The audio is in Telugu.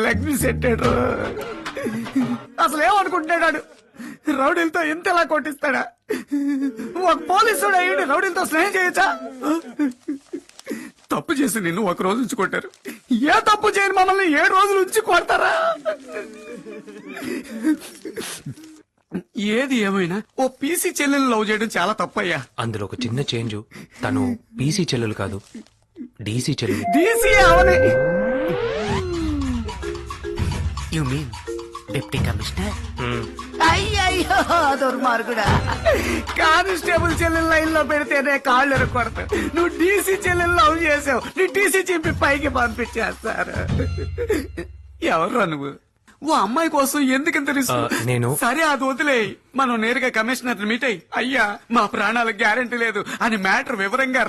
లెగ్ పీస్ పెట్టాడు. అసలు ఏమనుకుంటున్నాడు? రౌడీలతో ఇంతలా కొట్టిస్తాడా? ఒక పోలీసుడు అయ్యిండి రౌడీలతో స్నేహం చేయొచ్చా? తప్పు చేసి నిన్ను ఒక రోజు ఉంచి కొట్టారు. ఏ తప్పు చేయని మమ్మల్ని 7 రోజులు ఉంచి కొడతారా? ఏది ఏమైనా ఓ పీసీ చెల్లెలు లవ్ చేయడం చాలా తప్పయ్యా. అందులో ఒక చిన్న చేంజ్. తను పీసీ చెల్లెలు కాదు, డీసీ చెల్లెలు. DC Avani. You mean deputy commissioner? అయ్యయ్యో దుర్మార్గుడా, కానిస్టేబుల్ చెల్లెలు లైన్ లో పెడితేనే కాళ్ళు ఎరగొడతావు. నువ్వు డీసీ చెల్లెలు లవ్ చేసావు. నీ టీసీ చింపి పైకి పంపించేస్తారు. ఎవరు నువ్వు? ఓ అమ్మాయి కోసం ఎందుకంత రిస్క్? నేను సరే అది వదిలే, మనం నేరుగా కమిషనర్ మీట్ అయ్యి, అయ్యా మా ప్రాణాలకు గ్యారెంటీ లేదు అని మ్యాటర్ వివరంగా